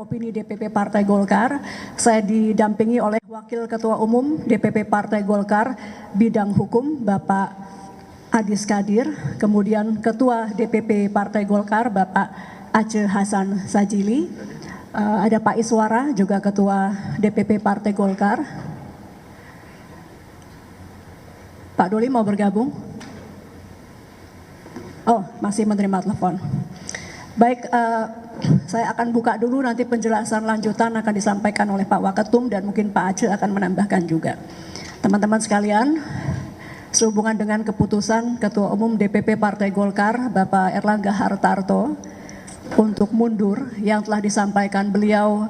opini DPP Partai Golkar. Saya didampingi oleh Wakil Ketua Umum DPP Partai Golkar bidang hukum Bapak Adis Kadir, kemudian Ketua DPP Partai Golkar Bapak Aceh Hasan Sajili, ada Pak Iswara juga Ketua DPP Partai Golkar. Pak Doli mau bergabung? Oh, masih menerima telepon. Baik, saya akan buka dulu, nanti penjelasan lanjutan akan disampaikan oleh Pak Waketum dan mungkin Pak Aceh akan menambahkan juga. Teman-teman sekalian, sehubungan dengan keputusan Ketua Umum DPP Partai Golkar Bapak Erlangga Hartarto untuk mundur yang telah disampaikan beliau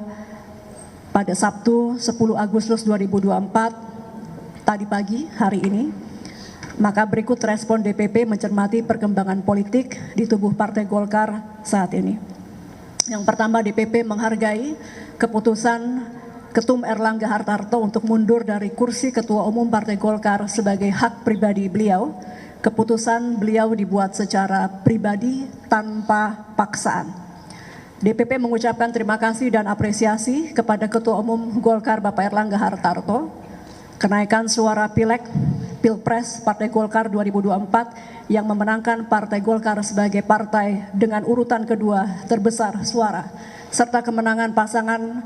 pada Sabtu 10 Agustus 2024 tadi pagi hari ini, maka berikut respon DPP mencermati perkembangan politik di tubuh Partai Golkar saat ini. Yang pertama, DPP menghargai keputusan Ketum Erlangga Hartarto untuk mundur dari kursi Ketua Umum Partai Golkar sebagai hak pribadi beliau. Keputusan beliau dibuat secara pribadi tanpa paksaan. DPP mengucapkan terima kasih dan apresiasi kepada Ketua Umum Golkar Bapak Erlangga Hartarto. Kenaikan suara Pileg Pilpres Partai Golkar 2024 yang memenangkan Partai Golkar sebagai partai dengan urutan kedua terbesar suara, serta kemenangan pasangan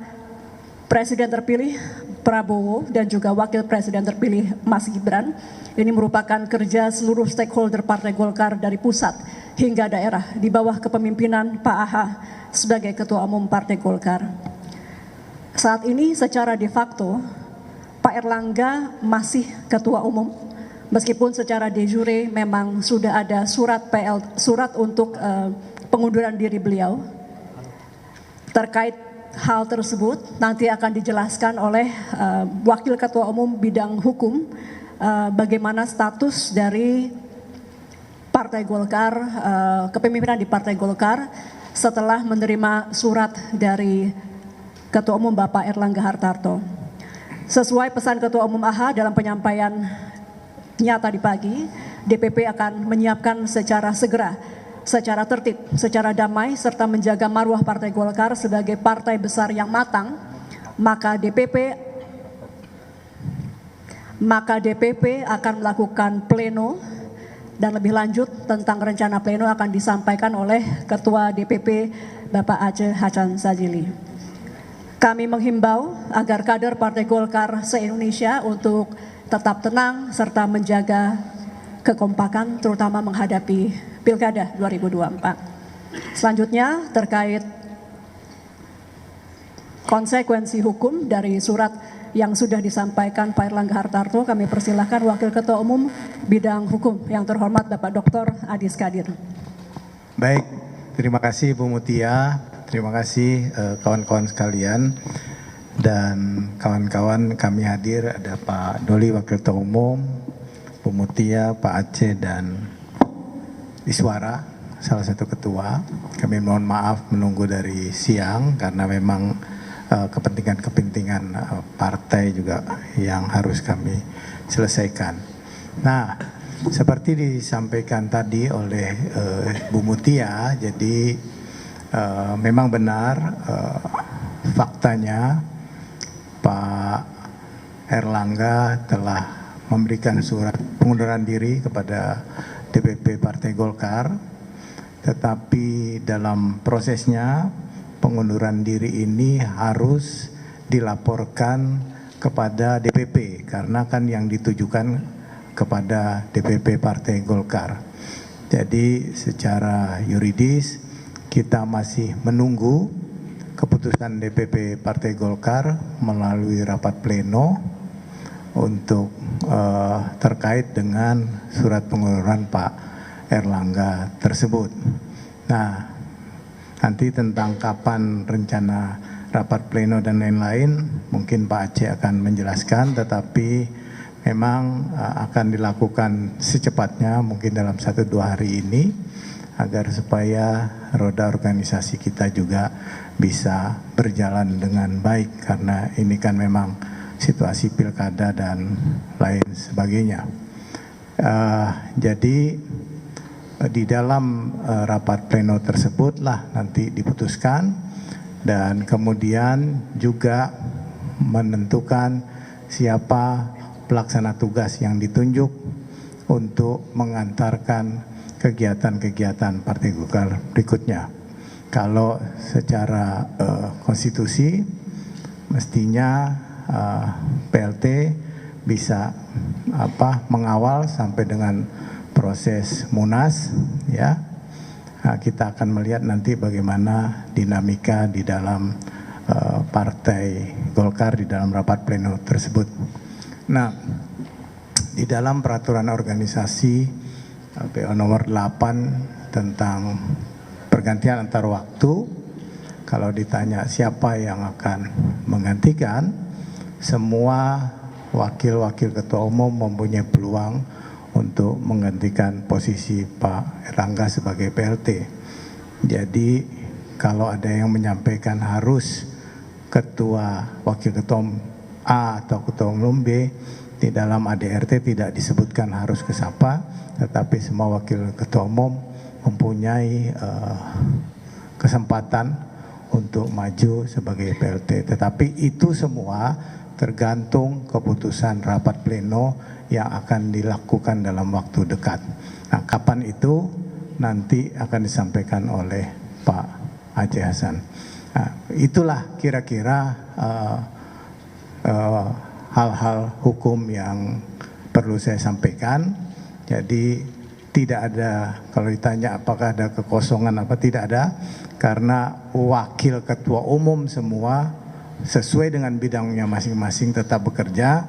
Presiden terpilih Prabowo dan juga Wakil Presiden terpilih Mas Gibran. Ini merupakan kerja seluruh stakeholder Partai Golkar dari pusat hingga daerah di bawah kepemimpinan Pak AHA sebagai Ketua Umum Partai Golkar. Saat ini secara de facto Pak Erlangga masih Ketua Umum, meskipun secara de jure memang sudah ada surat untuk pengunduran diri beliau. Terkait hal tersebut nanti akan dijelaskan oleh Wakil Ketua Umum bidang hukum bagaimana status dari Partai Golkar, kepemimpinan di Partai Golkar setelah menerima surat dari Ketua Umum Bapak Erlangga Hartarto. Sesuai pesan Ketua Umum AHA dalam penyampaian nyata di pagi, DPP akan menyiapkan secara segera, secara tertib, secara damai, serta menjaga marwah Partai Golkar sebagai partai besar yang matang, maka DPP akan melakukan pleno, dan lebih lanjut tentang rencana pleno akan disampaikan oleh Ketua DPP Bapak Aceh Hasan Sajili. Kami menghimbau agar kader Partai Golkar se-Indonesia untuk tetap tenang serta menjaga kekompakan terutama menghadapi Pilkada 2024. Selanjutnya terkait konsekuensi hukum dari surat yang sudah disampaikan Pak Erlangga Hartarto, kami persilahkan Wakil Ketua Umum bidang hukum yang terhormat Bapak Dr. Adis Kadir. Baik, terima kasih Bu Mutia. Terima kasih kawan-kawan sekalian dan kawan-kawan kami hadir, ada Pak Doli Wakil Ketua Umum, Bu Mutia, Pak Aceh dan Iswara salah satu ketua. Kami mohon maaf menunggu dari siang karena memang kepentingan-kepentingan partai juga yang harus kami selesaikan. Nah, seperti disampaikan tadi oleh Bu Mutia, jadi memang benar faktanya Pak Erlangga telah memberikan surat pengunduran diri kepada DPP Partai Golkar, tetapi dalam prosesnya pengunduran diri ini harus dilaporkan kepada DPP karena kan yang ditujukan kepada DPP Partai Golkar. Jadi secara yuridis kita masih menunggu keputusan DPP Partai Golkar melalui rapat pleno untuk terkait dengan surat pengunduran Pak Erlangga tersebut. Nah, nanti tentang kapan rencana rapat pleno dan lain-lain mungkin Pak Aceh akan menjelaskan, tetapi memang akan dilakukan secepatnya mungkin dalam 1-2 hari ini, agar supaya roda organisasi kita juga bisa berjalan dengan baik karena ini kan memang situasi pilkada dan lain sebagainya. Jadi di dalam rapat pleno tersebutlah nanti diputuskan dan kemudian juga menentukan siapa pelaksana tugas yang ditunjuk untuk mengantarkan kegiatan-kegiatan Partai Golkar berikutnya. Kalau secara konstitusi mestinya PLT bisa mengawal sampai dengan proses Munas, ya. Kita akan melihat nanti bagaimana dinamika di dalam Partai Golkar di dalam rapat pleno tersebut. Nah, di dalam peraturan organisasi PO nomor 8 tentang pergantian antar waktu, kalau ditanya siapa yang akan menggantikan, semua wakil-wakil ketua umum mempunyai peluang untuk menggantikan posisi Pak Erlangga sebagai PLT. Jadi kalau ada yang menyampaikan harus ketua wakil ketua umum A atau ketua umum B, di dalam ADRT tidak disebutkan harus ke siapa, tetapi semua wakil ketua umum mempunyai kesempatan untuk maju sebagai PLT. Tetapi itu semua tergantung keputusan rapat pleno yang akan dilakukan dalam waktu dekat. Nah, kapan itu nanti akan disampaikan oleh Pak Aceh Hasan. Nah, itulah kira-kira hal-hal hukum yang perlu saya sampaikan. Jadi tidak ada, kalau ditanya apakah ada kekosongan apa, tidak ada, karena wakil ketua umum semua sesuai dengan bidangnya masing-masing tetap bekerja.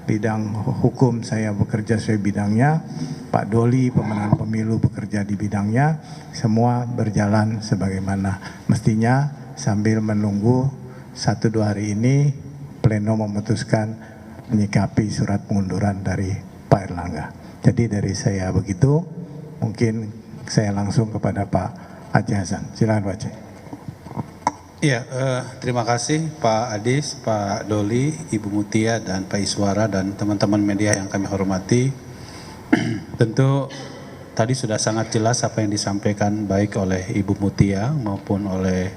Bidang hukum saya bekerja sesuai bidangnya, Pak Doli pemenang pemilu bekerja di bidangnya, semua berjalan sebagaimana mestinya sambil menunggu 1-2 hari ini pleno memutuskan menyikapi surat pengunduran dari Pak Erlangga. Jadi dari saya begitu, mungkin saya langsung kepada Pak Aceh Hasan. Silakan Pak Aceh. Ya, terima kasih Pak Adis, Pak Doli, Ibu Mutia, dan Pak Iswara, dan teman-teman media yang kami hormati. Tentu tadi sudah sangat jelas apa yang disampaikan baik oleh Ibu Mutia maupun oleh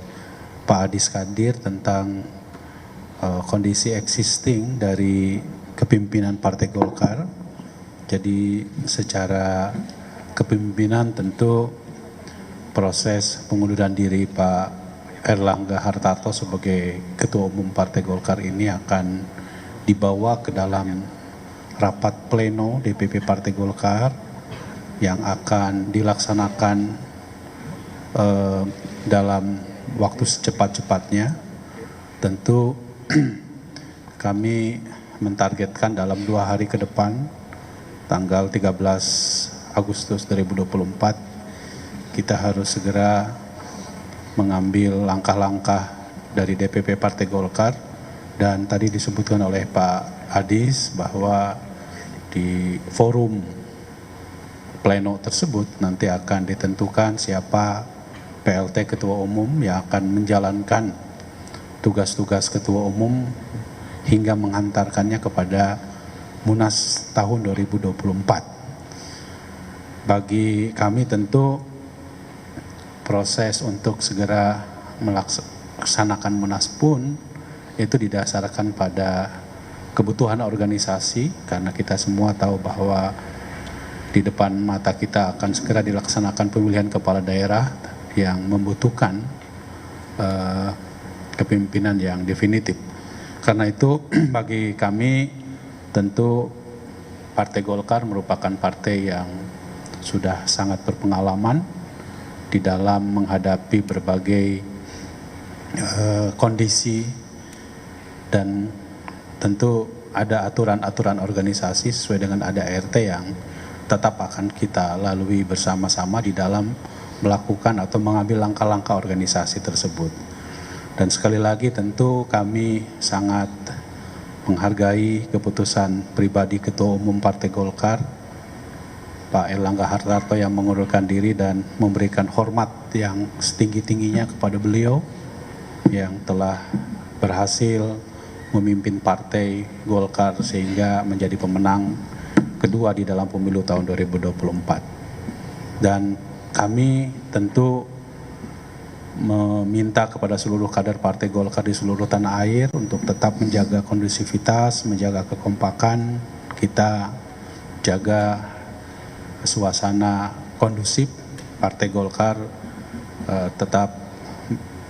Pak Adis Kadir tentang kondisi existing dari kepimpinan Partai Golkar. Jadi secara kepemimpinan tentu proses pengunduran diri Pak Erlangga Hartarto sebagai Ketua Umum Partai Golkar ini akan dibawa ke dalam rapat pleno DPP Partai Golkar yang akan dilaksanakan dalam waktu secepat-cepatnya. Tentu kami mentargetkan dalam 2 hari ke depan, tanggal 13 Agustus 2024, kita harus segera mengambil langkah-langkah dari DPP Partai Golkar. Dan tadi disebutkan oleh Pak Adis bahwa di forum pleno tersebut nanti akan ditentukan siapa PLT Ketua Umum yang akan menjalankan tugas-tugas Ketua Umum hingga mengantarkannya kepada Munas tahun 2024. Bagi kami tentu proses untuk segera melaksanakan Munas pun itu didasarkan pada kebutuhan organisasi, karena kita semua tahu bahwa di depan mata kita akan segera dilaksanakan pemilihan kepala daerah yang membutuhkan kepemimpinan yang definitif. Karena itu bagi kami tentu Partai Golkar merupakan partai yang sudah sangat berpengalaman di dalam menghadapi berbagai kondisi, dan tentu ada aturan-aturan organisasi sesuai dengan ADART yang tetap akan kita lalui bersama-sama di dalam melakukan atau mengambil langkah-langkah organisasi tersebut. Dan sekali lagi tentu kami sangat menghargai keputusan pribadi Ketua Umum Partai Golkar Pak Erlangga Hartarto yang mengundurkan diri, dan memberikan hormat yang setinggi-tingginya kepada beliau yang telah berhasil memimpin Partai Golkar sehingga menjadi pemenang kedua di dalam pemilu tahun 2024. Dan kami tentu meminta kepada seluruh kader Partai Golkar di seluruh tanah air untuk tetap menjaga kondusivitas, menjaga kekompakan, kita jaga suasana kondusif, Partai Golkar tetap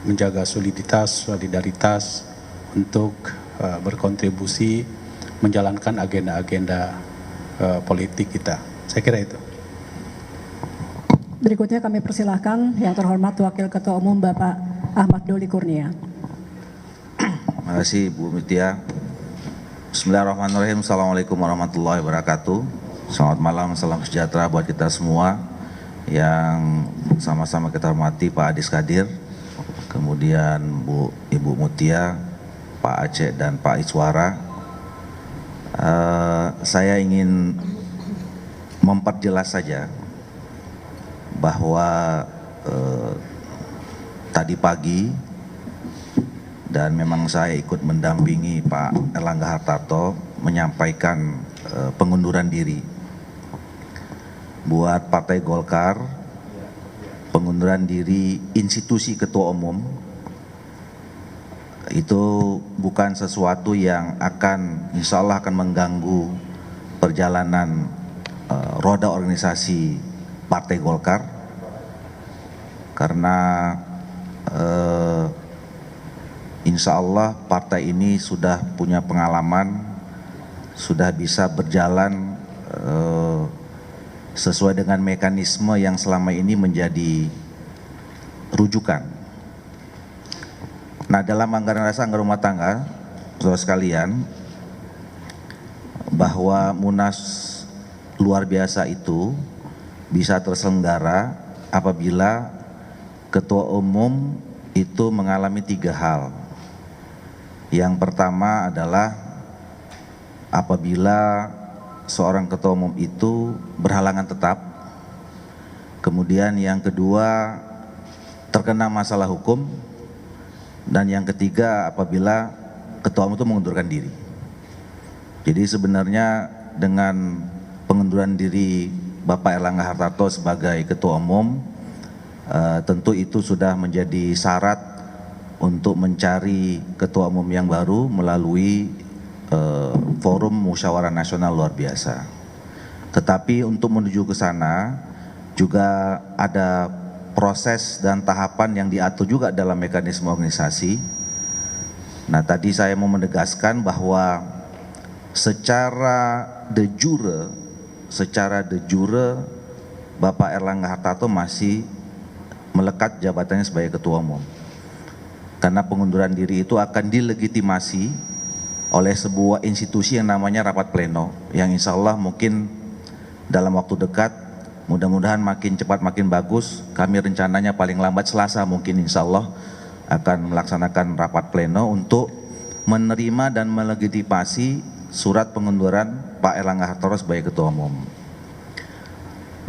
menjaga soliditas, solidaritas untuk berkontribusi menjalankan agenda-agenda politik kita. Saya kira itu. Berikutnya kami persilahkan yang terhormat Wakil Ketua Umum Bapak Ahmad Doli Kurnia. Terima kasih Bu Mutia. Bismillahirrahmanirrahim. Assalamualaikum warahmatullahi wabarakatuh. Selamat malam, salam sejahtera buat kita semua yang sama-sama kita hormati Pak Adis Kadir, kemudian Ibu Mutia, Pak Aceh dan Pak Iswara. Saya ingin memperjelas saja bahwa tadi pagi dan memang saya ikut mendampingi Pak Erlangga Hartarto menyampaikan pengunduran diri. Buat Partai Golkar, pengunduran diri institusi ketua umum itu bukan sesuatu yang akan insya Allah akan mengganggu perjalanan roda organisasi Partai Golkar, karena insya Allah partai ini sudah punya pengalaman, sudah bisa berjalan sesuai dengan mekanisme yang selama ini menjadi rujukan. Nah, dalam anggaran dasar anggaran rumah tangga, saudara sekalian, bahwa Munas luar biasa itu bisa terselenggara apabila ketua umum itu mengalami 3 hal. Yang pertama adalah apabila seorang ketua umum itu berhalangan tetap. Kemudian yang kedua, terkena masalah hukum. Dan yang ketiga, apabila ketua umum itu mengundurkan diri. Jadi sebenarnya dengan pengunduran diri Bapak Erlangga Hartarto sebagai ketua umum, tentu itu sudah menjadi syarat untuk mencari ketua umum yang baru melalui forum musyawarah nasional luar biasa. Tetapi untuk menuju ke sana juga ada proses dan tahapan yang diatur juga dalam mekanisme organisasi. Nah, tadi saya mau menegaskan bahwa secara de jure Bapak Erlangga Hartarto masih melekat jabatannya sebagai ketua umum. Karena pengunduran diri itu akan dilegitimasi oleh sebuah institusi yang namanya rapat pleno, yang insya Allah mungkin dalam waktu dekat, mudah-mudahan makin cepat makin bagus. Kami rencananya paling lambat Selasa mungkin insya Allah akan melaksanakan rapat pleno untuk menerima dan melegitimasi surat pengunduran Pak Erlangga Hartarto sebagai ketua umum.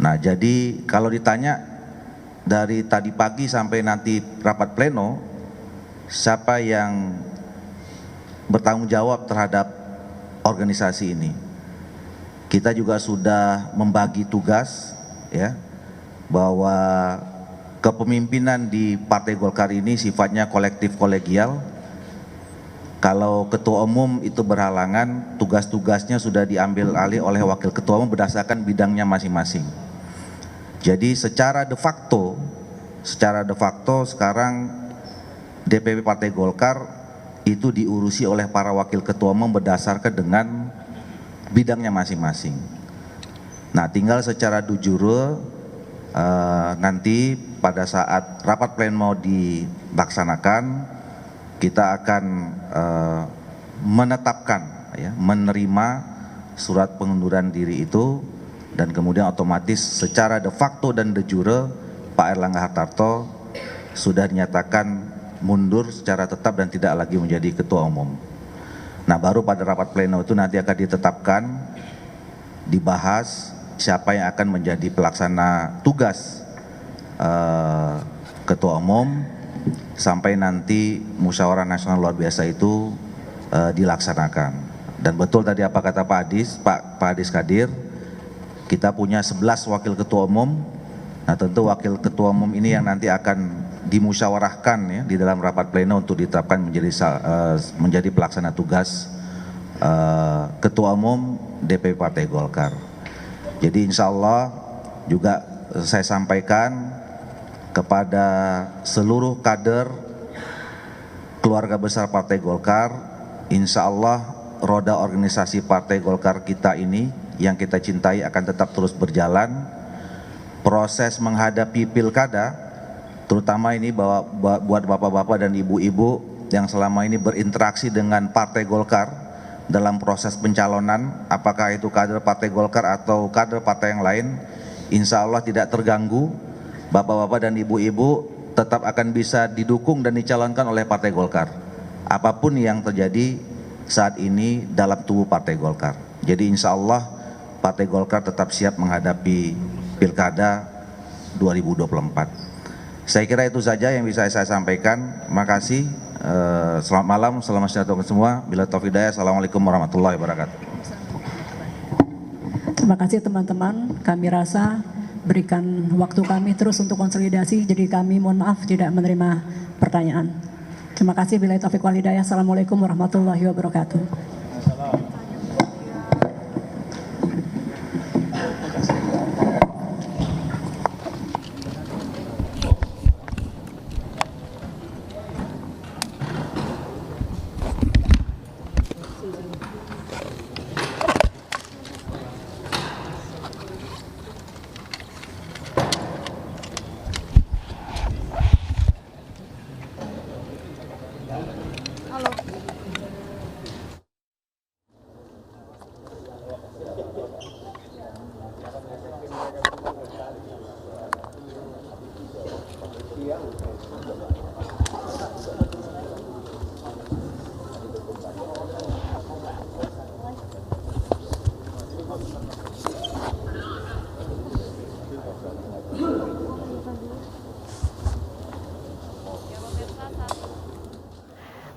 Nah, jadi kalau ditanya dari tadi pagi sampai nanti rapat pleno, siapa yang bertanggung jawab terhadap organisasi ini? Kita juga sudah membagi tugas, ya, bahwa kepemimpinan di Partai Golkar ini sifatnya kolektif kolegial. Kalau ketua umum itu berhalangan, tugas-tugasnya sudah diambil alih oleh wakil ketua umum berdasarkan bidangnya masing-masing. Jadi secara de facto sekarang DPP Partai Golkar itu diurusi oleh para wakil ketua umum berdasarkan dengan bidangnya masing-masing. Nah, tinggal secara de jure nanti pada saat rapat pleno dilaksanakan, kita akan menetapkan, ya, menerima surat pengunduran diri itu, dan kemudian otomatis secara de facto dan de jure Pak Erlangga Hartarto sudah dinyatakan mundur secara tetap dan tidak lagi menjadi ketua umum. Nah, baru pada rapat pleno itu nanti akan ditetapkan, dibahas siapa yang akan menjadi pelaksana tugas ketua umum sampai nanti musyawarah nasional luar biasa itu dilaksanakan. Dan betul tadi apa kata Pak Adis Kadir, kita punya 11 wakil ketua umum. Nah, tentu wakil ketua umum ini yang nanti akan dimusyawarahkan ya di dalam rapat pleno untuk ditetapkan menjadi pelaksana tugas Ketua Umum DPP Partai Golkar. Jadi insya Allah juga saya sampaikan kepada seluruh kader keluarga besar Partai Golkar, insya Allah roda organisasi Partai Golkar kita ini yang kita cintai akan tetap terus berjalan. Proses menghadapi pilkada, terutama ini buat bapak-bapak dan ibu-ibu yang selama ini berinteraksi dengan Partai Golkar dalam proses pencalonan, apakah itu kader Partai Golkar atau kader partai yang lain, insya Allah tidak terganggu. Bapak-bapak dan ibu-ibu tetap akan bisa didukung dan dicalonkan oleh Partai Golkar. Apapun yang terjadi saat ini dalam tubuh Partai Golkar. Jadi insya Allah Partai Golkar tetap siap menghadapi Pilkada 2024. Saya kira itu saja yang bisa saya sampaikan. Makasih. Selamat malam, selamat sejahtera semua. Bila taufiq hidayah. Assalamualaikum warahmatullahi wabarakatuh. Terima kasih teman-teman. Kami rasa berikan waktu kami terus untuk konsolidasi. Jadi kami mohon maaf tidak menerima pertanyaan. Terima kasih. Bila taufiq wal hidayah. Assalamualaikum warahmatullahi wabarakatuh.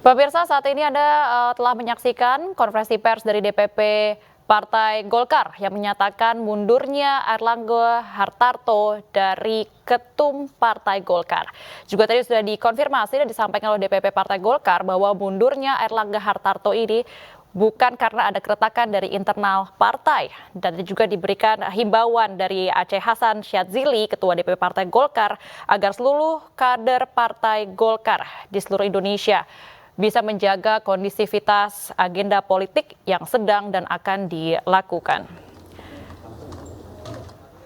Pemirsa, saat ini Anda telah menyaksikan konferensi pers dari DPP Partai Golkar yang menyatakan mundurnya Airlangga Hartarto dari Ketum Partai Golkar. Juga tadi sudah dikonfirmasi dan disampaikan oleh DPP Partai Golkar bahwa mundurnya Airlangga Hartarto ini bukan karena ada keretakan dari internal partai, dan juga diberikan himbauan dari Aceh Hasan Syadzili, Ketua DPP Partai Golkar, agar seluruh kader Partai Golkar di seluruh Indonesia bisa menjaga kondisivitas agenda politik yang sedang dan akan dilakukan.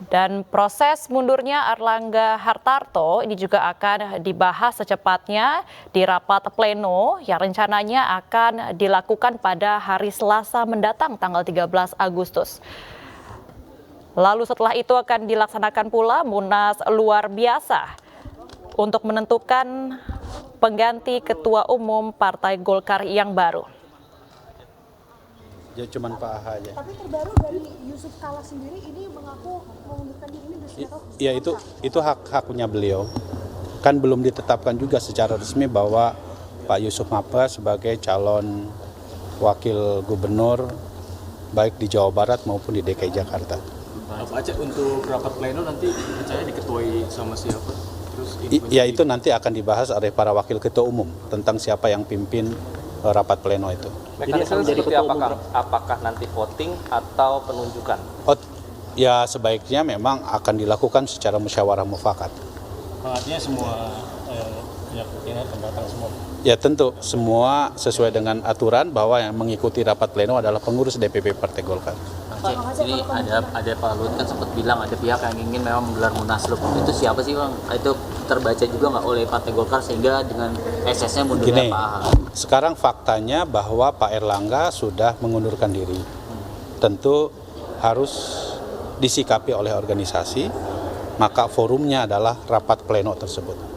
Dan proses mundurnya Airlangga Hartarto ini juga akan dibahas secepatnya di rapat pleno yang rencananya akan dilakukan pada hari Selasa mendatang tanggal 13 Agustus. Lalu setelah itu akan dilaksanakan pula Munas luar biasa untuk menentukan pengganti Ketua Umum Partai Golkar yang baru. Ya cuman Pak AH aja. Tapi terbaru dari Yusuf Kala sendiri ini mengaku mengundurkan diri ini Ya itu haknya beliau. Kan belum ditetapkan juga secara resmi bahwa Pak Yusuf Mapa sebagai calon wakil gubernur baik di Jawa Barat maupun di DKI Jakarta. Pak Aceh, untuk rapat pleno nanti percaya diketuai sama siapa? Ya itu nanti akan dibahas oleh para wakil ketua umum tentang siapa yang pimpin rapat pleno itu. Mekanisme seperti apakah nanti voting atau penunjukan? Ya sebaiknya memang akan dilakukan secara musyawarah mufakat. Artinya semua pihak akan datang semua? Ya tentu semua sesuai dengan aturan bahwa yang mengikuti rapat pleno adalah pengurus DPP Partai Golkar. Aceh, ini ada Pak Luhut kan sempat bilang ada pihak yang ingin memang menggelar munaslup. Itu siapa sih Bang? Itu terbaca juga nggak oleh Partai Golkar sehingga dengan SS-nya mundurnya Pak AH? Sekarang faktanya bahwa Pak Airlangga sudah mengundurkan diri. Tentu harus disikapi oleh organisasi, maka forumnya adalah rapat pleno tersebut.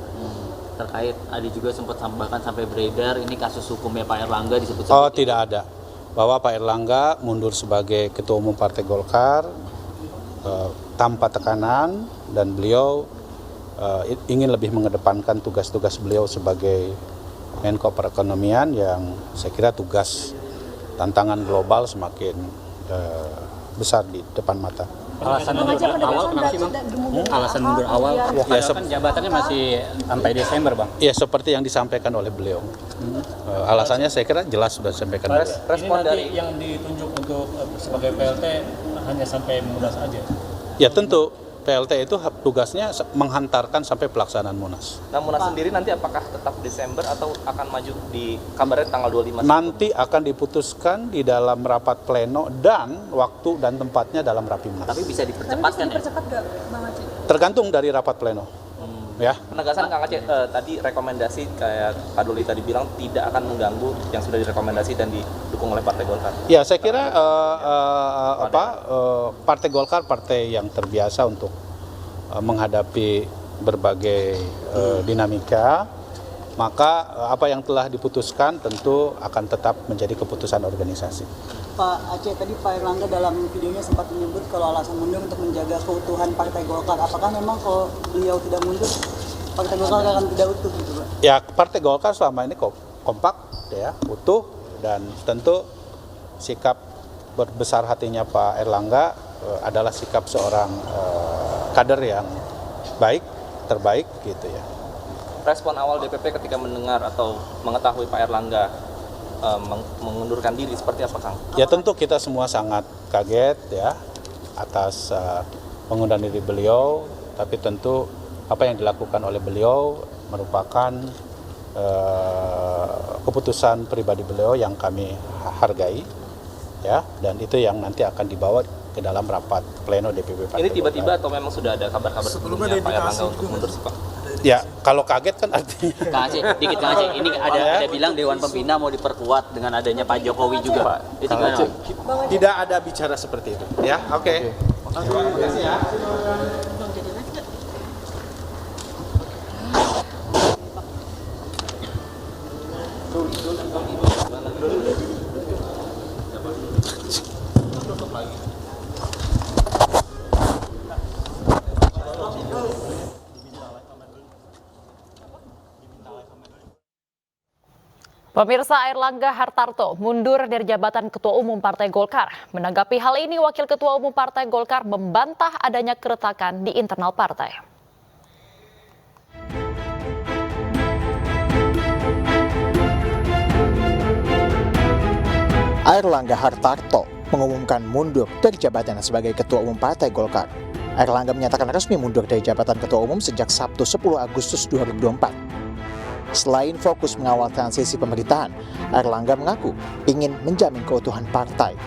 Terkait ada juga sempat bahkan sampai beredar ini kasus hukumnya Pak Airlangga disebut. Oh tidak ada. Bahwa Pak Airlangga mundur sebagai Ketua Umum Partai Golkar tanpa tekanan, dan beliau ingin lebih mengedepankan tugas-tugas beliau sebagai Menko Perekonomian yang saya kira tugas tantangan global semakin besar di depan mata. Alasan mundur awal kenapa sih, Bang? Alasan mundur awal? Ya, Kan jabatannya masih sampai Desember, Bang. Ya seperti yang disampaikan oleh beliau. Alasannya saya kira jelas sudah disampaikan beliau. Respon dari yang ditunjuk untuk sebagai PLT hanya sampai Munas aja. Ya tentu PLT itu tugasnya menghantarkan sampai pelaksanaan Munas. Nah, Munas sendiri nanti apakah tetap Desember atau akan maju di kabarnya tanggal 25? Nanti akan diputuskan di dalam rapat pleno dan waktu dan tempatnya dalam Rapimnas. Tapi bisa dipercepat kan ya? Dipercepat nggak, Bang Aceh? Tergantung dari rapat pleno. Ya. Penegasan Kang Aceh, tadi rekomendasi kayak Pak Doli tadi bilang tidak akan mengganggu yang sudah direkomendasi dan didukung oleh Partai Golkar. Ya, saya kira Partai Golkar partai yang terbiasa untuk menghadapi berbagai dinamika, maka apa yang telah diputuskan tentu akan tetap menjadi keputusan organisasi. Pak Aceh, tadi Pak Erlangga dalam videonya sempat menyebut kalau alasan mundur untuk menjaga keutuhan Partai Golkar. Apakah memang kalau beliau tidak mundur, Partai Golkar akan tidak utuh gitu, Pak? Ya, Partai Golkar selama ini kompak, ya, utuh, dan tentu sikap berbesar hatinya Pak Erlangga adalah sikap seorang kader yang baik, terbaik gitu ya. Respon awal DPP ketika mendengar atau mengetahui Pak Erlangga mengundurkan diri seperti apa, Kang? Ya tentu kita semua sangat kaget ya atas pengunduran diri beliau, tapi tentu apa yang dilakukan oleh beliau merupakan keputusan pribadi beliau yang kami hargai ya, dan itu yang nanti akan dibawa ke dalam rapat pleno DPP Partai Ini tiba-tiba Golkar. atau memang sudah ada kabar-kabar sebelumnya Pak Erlangga untuk mundur sih, Pak? Ya, kalau kaget kan artinya. Kang Aceh, dikit Kang Aceh. Ini ada bilang Dewan Pembina mau diperkuat dengan adanya Pak Jokowi juga, Pak. Itu gimana, Pak? Tidak ada bicara seperti itu. Ya, oke. Terima kasih ya. Pemirsa, Airlangga Hartarto mundur dari jabatan Ketua Umum Partai Golkar. Menanggapi hal ini, Wakil Ketua Umum Partai Golkar membantah adanya keretakan di internal partai. Airlangga Hartarto mengumumkan mundur dari jabatan sebagai Ketua Umum Partai Golkar. Airlangga menyatakan resmi mundur dari jabatan Ketua Umum sejak Sabtu 10 Agustus 2024. Selain fokus mengawal transisi pemerintahan, Airlangga mengaku ingin menjamin keutuhan partai.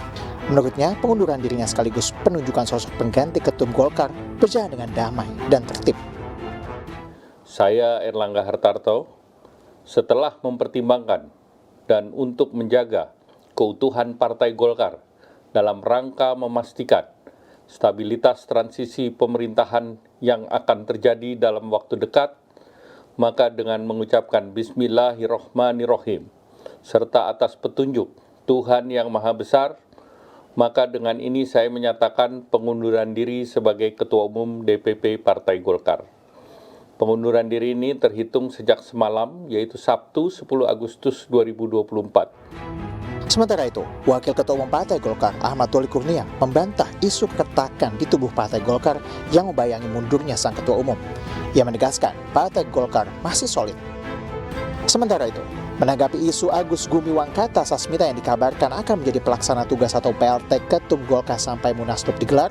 Menurutnya, pengunduran dirinya sekaligus penunjukan sosok pengganti Ketum Golkar berjalan dengan damai dan tertib. Saya Airlangga Hartarto, setelah mempertimbangkan dan untuk menjaga keutuhan Partai Golkar dalam rangka memastikan stabilitas transisi pemerintahan yang akan terjadi dalam waktu dekat, maka dengan mengucapkan Bismillahirrohmanirrohim, serta atas petunjuk Tuhan Yang Maha Besar, maka dengan ini saya menyatakan pengunduran diri sebagai Ketua Umum DPP Partai Golkar. Pengunduran diri ini terhitung sejak semalam, yaitu Sabtu 10 Agustus 2024. Sementara itu, Wakil Ketua Umum Partai Golkar Ahmad Doli Kurnia membantah isu keretakan di tubuh Partai Golkar yang membayangi mundurnya sang Ketua Umum. Ia menegaskan Partai Golkar masih solid. Sementara itu, menanggapi isu Agus Gumiwang Kartasasmita yang dikabarkan akan menjadi pelaksana tugas atau PLT Ketum Golkar sampai Munaslup digelar,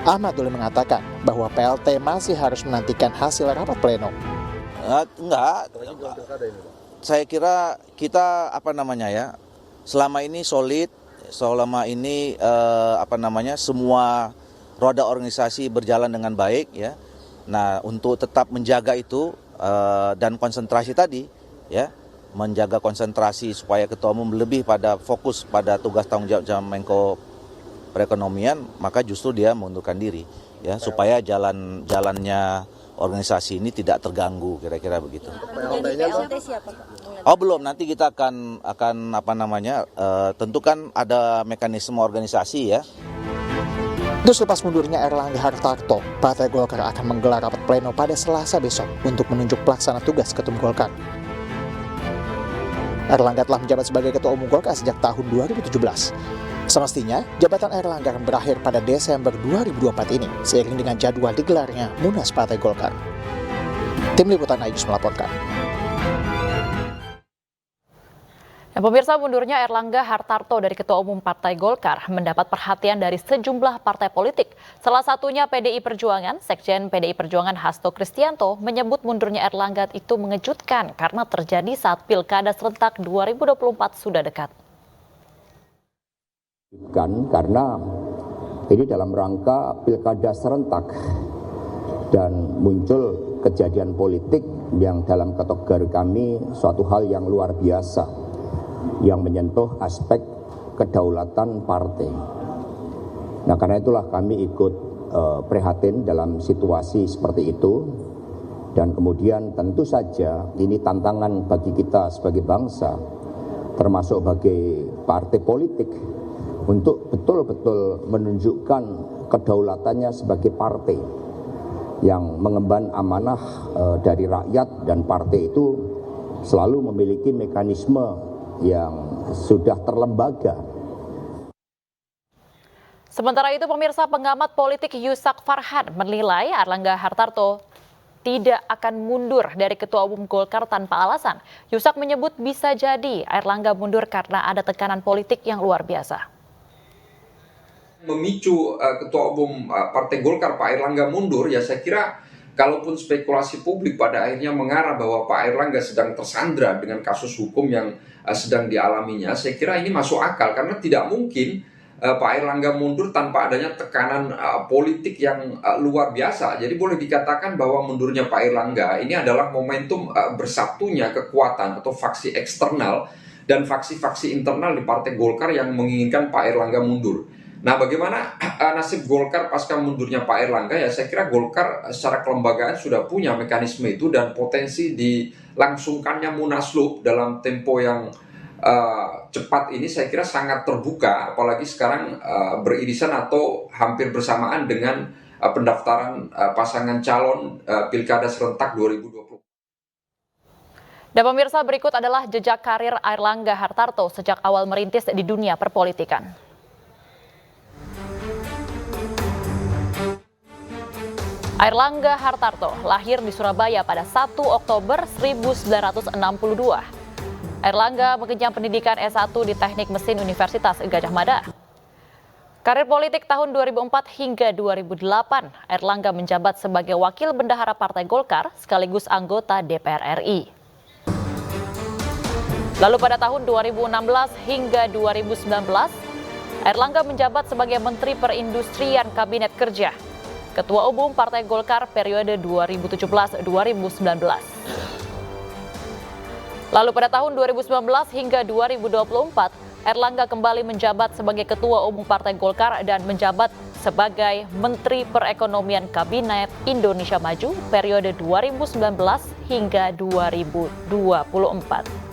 Ahmad Doli mengatakan bahwa PLT masih harus menantikan hasil rapat pleno. Enggak. Saya kira kita selama ini solid, selama ini semua roda organisasi berjalan dengan baik ya. Nah, untuk tetap menjaga itu dan konsentrasi tadi ya, menjaga konsentrasi supaya Ketua Umum lebih pada fokus pada tugas tanggung jawab Menko Perekonomian, maka justru dia mengundurkan diri ya, supaya jalannya organisasi ini tidak terganggu, kira-kira begitu. PLT siapa, Pak? Oh belum, nanti kita akan tentu kan ada mekanisme organisasi ya. Terus lepas mundurnya Airlangga Hartarto, Partai Golkar akan menggelar rapat pleno pada Selasa besok untuk menunjuk pelaksana tugas Ketum Golkar. Airlangga telah menjabat sebagai Ketua Umum Golkar sejak tahun 2017. Semestinya, jabatan Airlangga akan berakhir pada Desember 2024 ini, seiring dengan jadwal digelarnya Munas Partai Golkar. Tim Liputan Ayus melaporkan. Pemirsa, mundurnya Airlangga Hartarto dari Ketua Umum Partai Golkar mendapat perhatian dari sejumlah partai politik. Salah satunya PDI Perjuangan. Sekjen PDI Perjuangan Hasto Kristianto menyebut mundurnya Airlangga itu mengejutkan karena terjadi saat Pilkada serentak 2024 sudah dekat. Karena ini dalam rangka Pilkada serentak dan muncul kejadian politik yang dalam kategori kami suatu hal yang luar biasa, yang menyentuh aspek kedaulatan partai. Nah, karena itulah kami ikut prihatin dalam situasi seperti itu, dan kemudian tentu saja ini tantangan bagi kita sebagai bangsa, termasuk bagi partai politik, untuk betul-betul menunjukkan kedaulatannya sebagai partai yang mengemban amanah dari rakyat, dan partai itu selalu memiliki mekanisme yang sudah terlembaga. Sementara itu, pemirsa, pengamat politik Yusak Farhan menilai Airlangga Hartarto tidak akan mundur dari Ketua Umum Golkar tanpa alasan. Yusak menyebut bisa jadi Airlangga mundur karena ada tekanan politik yang luar biasa. Memicu Ketua Umum Partai Golkar Pak Airlangga mundur, ya saya kira kalaupun spekulasi publik pada akhirnya mengarah bahwa Pak Airlangga sedang tersandra dengan kasus hukum yang sedang dialaminya, saya kira ini masuk akal karena tidak mungkin Pak Airlangga mundur tanpa adanya tekanan politik yang luar biasa. Jadi boleh dikatakan bahwa mundurnya Pak Airlangga ini adalah momentum bersatunya kekuatan atau faksi eksternal dan faksi-faksi internal di Partai Golkar yang menginginkan Pak Airlangga mundur. Nah, bagaimana nasib Golkar pasca mundurnya Pak Airlangga? Ya, saya kira Golkar secara kelembagaan sudah punya mekanisme itu, dan potensi dilangsungkannya Munaslup dalam tempo yang cepat ini saya kira sangat terbuka, apalagi sekarang beririsan atau hampir bersamaan dengan pendaftaran pasangan calon Pilkada serentak 2020. Dan pemirsa, berikut adalah jejak karir Airlangga Hartarto sejak awal merintis di dunia perpolitikan. Airlangga Hartarto lahir di Surabaya pada 1 Oktober 1962. Airlangga mengenyam pendidikan S1 di Teknik Mesin Universitas Gadjah Mada. Karir politik tahun 2004 hingga 2008, Airlangga menjabat sebagai Wakil Bendahara Partai Golkar sekaligus anggota DPR RI. Lalu pada tahun 2016 hingga 2019, Airlangga menjabat sebagai Menteri Perindustrian Kabinet Kerja, Ketua Umum Partai Golkar periode 2017-2019. Lalu pada tahun 2019 hingga 2024, Airlangga kembali menjabat sebagai Ketua Umum Partai Golkar dan menjabat sebagai Menteri Perekonomian Kabinet Indonesia Maju periode 2019 hingga 2024.